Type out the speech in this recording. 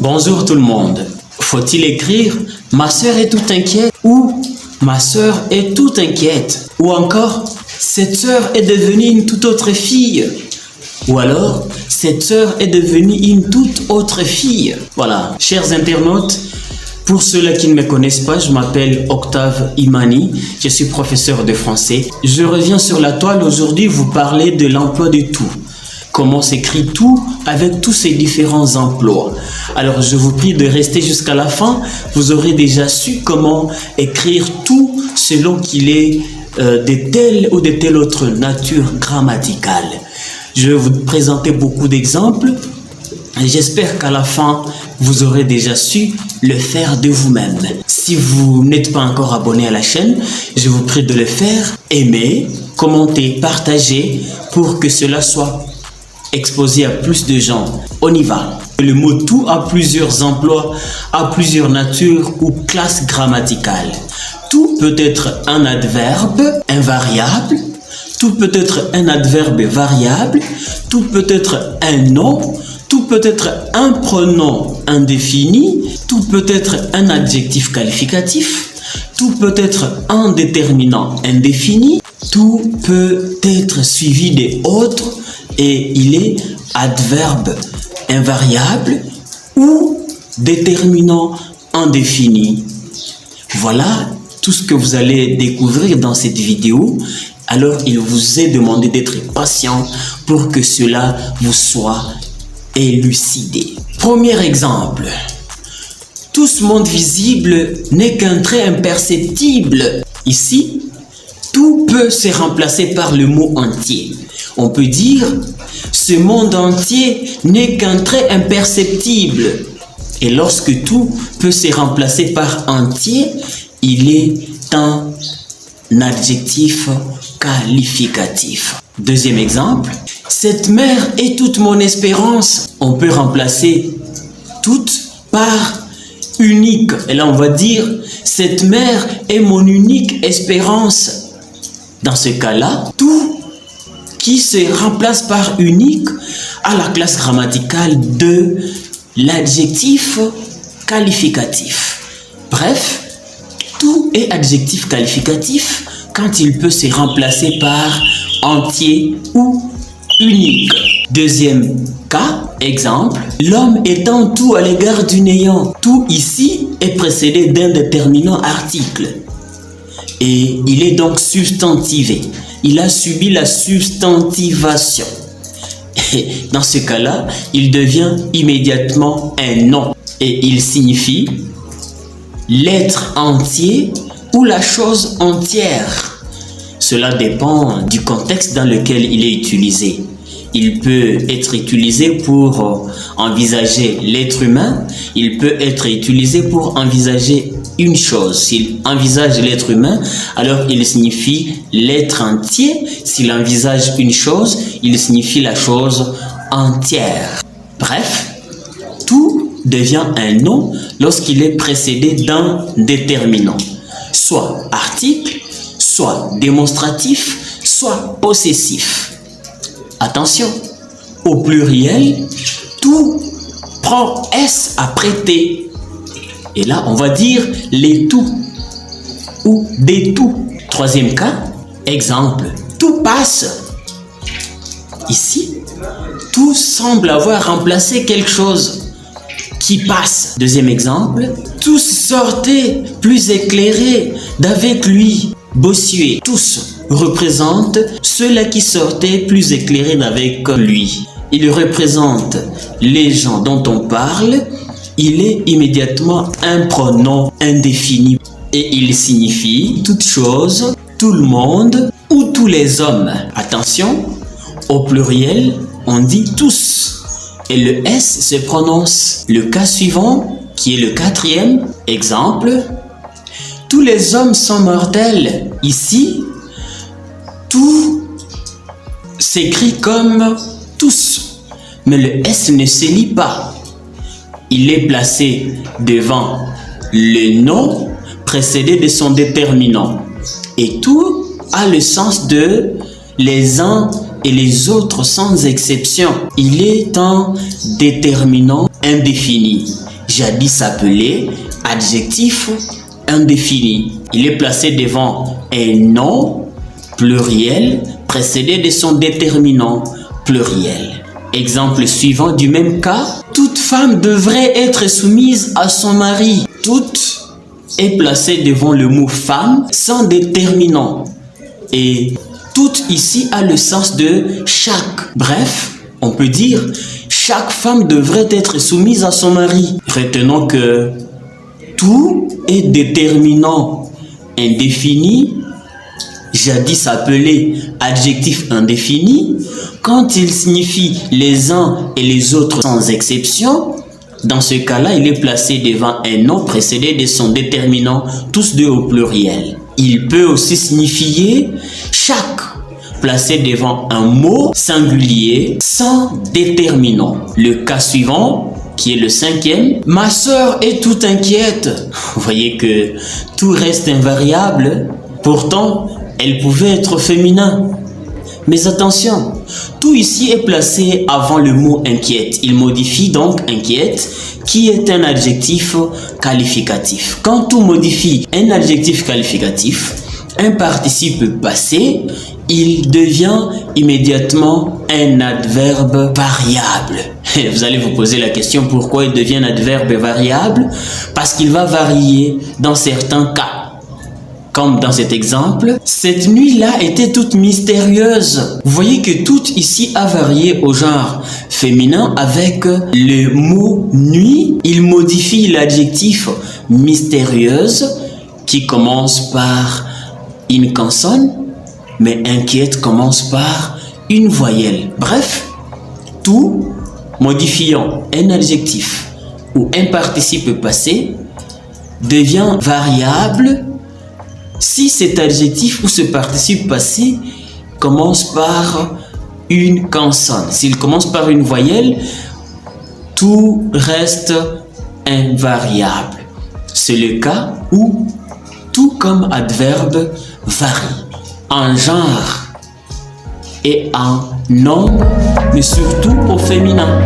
Bonjour tout le monde. Faut-il écrire « Ma sœur est toute inquiète » ou « Ma sœur est toute inquiète » ou encore « Cette sœur est devenue une toute autre fille » ou alors « Cette sœur est devenue une toute autre fille ». Voilà, chers internautes, pour ceux-là qui ne me connaissent pas, je m'appelle Octave Imani, je suis professeur de français. Je reviens sur la toile aujourd'hui vous parler de l'emploi de tout. Comment s'écrit tout avec tous ces différents emplois. Alors je vous prie de rester jusqu'à la fin, vous aurez déjà su comment écrire tout selon qu'il est de telle ou de telle autre nature grammaticale. Je vais vous présenter beaucoup d'exemples. J'espère qu'à la fin, vous aurez déjà su le faire de vous-même. Si vous n'êtes pas encore abonné à la chaîne, je vous prie de le faire, aimer, commenter, partager pour que cela soit exposé à plus de gens. On y va. Le mot tout a plusieurs emplois, a plusieurs natures ou classes grammaticales. Tout peut être un adverbe invariable, tout peut être un adverbe variable, tout peut être un nom, tout peut être un pronom indéfini, tout peut être un adjectif qualificatif, tout peut être un déterminant indéfini, tout peut être suivi des autres et il est adverbe invariable ou déterminant indéfini. Voilà tout ce que vous allez découvrir dans cette vidéo. Alors il vous est demandé d'être patient pour que cela vous soit élucidé. Premier exemple. Tout ce monde visible n'est qu'un trait imperceptible. Ici, tout peut se remplacer par le mot entier. On peut dire, ce monde entier n'est qu'un trait imperceptible. Et lorsque tout peut se remplacer par entier, il est un adjectif qualificatif. Deuxième exemple, cette mère est toute mon espérance. On peut remplacer toute par unique. Et là, on va dire, cette mère est mon unique espérance. Dans ce cas-là, tout qui se remplace par unique à la classe grammaticale de l'adjectif qualificatif. Bref, tout est adjectif qualificatif quand il peut se remplacer par entier ou unique. Deuxième cas, exemple, l'homme étant tout à l'égard du néant. Tout ici est précédé d'un déterminant article et il est donc substantivé. Il a subi la substantivation. Et dans ce cas-là, il devient immédiatement un nom. Et il signifie l'être entier ou la chose entière. Cela dépend du contexte dans lequel il est utilisé. Il peut être utilisé pour envisager l'être humain. Il peut être utilisé pour envisager une chose. S'il envisage l'être humain, alors il signifie l'être entier. S'il envisage une chose, il signifie la chose entière. Bref, tout devient un nom lorsqu'il est précédé d'un déterminant, soit article, soit démonstratif, soit possessif. Attention, au pluriel, tout prend S après T. Et là, on va dire les tout ou des tout. Troisième cas, exemple, tout passe. Ici, tout semble avoir remplacé quelque chose qui passe. Deuxième exemple, tous sortaient plus éclairés d'avec lui. Bossuet, tous représentent ceux-là qui sortaient plus éclairés d'avec lui. Il représente les gens dont on parle. Il est immédiatement un pronom indéfini et il signifie toute chose, tout le monde ou tous les hommes. Attention, au pluriel, on dit tous et le S se prononce. Le cas suivant, qui est le quatrième exemple, tous les hommes sont mortels. Ici, tout s'écrit comme tous, mais le S ne se lit pas. Il est placé devant le nom précédé de son déterminant. Et tout a le sens de les uns et les autres sans exception. Il est un déterminant indéfini. jadis appelé adjectif indéfini. Il est placé devant un nom pluriel précédé de son déterminant pluriel. Exemple suivant du même cas, toute femme devrait être soumise à son mari. Toute est placé devant le mot femme sans déterminant. Et toute ici a le sens de chaque. Bref, on peut dire chaque femme devrait être soumise à son mari. Retenons que tout est déterminant indéfini, jadis appelé adjectif indéfini, quand il signifie les uns et les autres sans exception. Dans ce cas-là, il est placé devant un nom précédé de son déterminant, tous deux au pluriel. Il peut aussi signifier chaque, placé devant un mot singulier sans déterminant. Le cas suivant, qui est le cinquième, ma sœur est tout inquiète. Vous voyez que tout reste invariable. Pourtant, elle pouvait être féminin. Mais attention, tout ici est placé avant le mot inquiète. Il modifie donc inquiète, qui est un adjectif qualificatif. Quand tout modifie un adjectif qualificatif, un participe passé, il devient immédiatement un adverbe variable. Et vous allez vous poser la question, pourquoi il devient un adverbe variable? Parce qu'il va varier dans certains cas. Comme dans cet exemple, cette nuit-là était toute mystérieuse. Vous voyez que tout ici a varié au genre féminin avec le mot nuit. Il modifie l'adjectif mystérieuse qui commence par une consonne, mais inquiète commence par une voyelle. Bref, tout modifiant un adjectif ou un participe passé devient variable si cet adjectif ou ce participe passé commence par une consonne. S'il commence par une voyelle, tout reste invariable. C'est le cas où tout comme adverbe varie en genre et en nombre, mais surtout au féminin.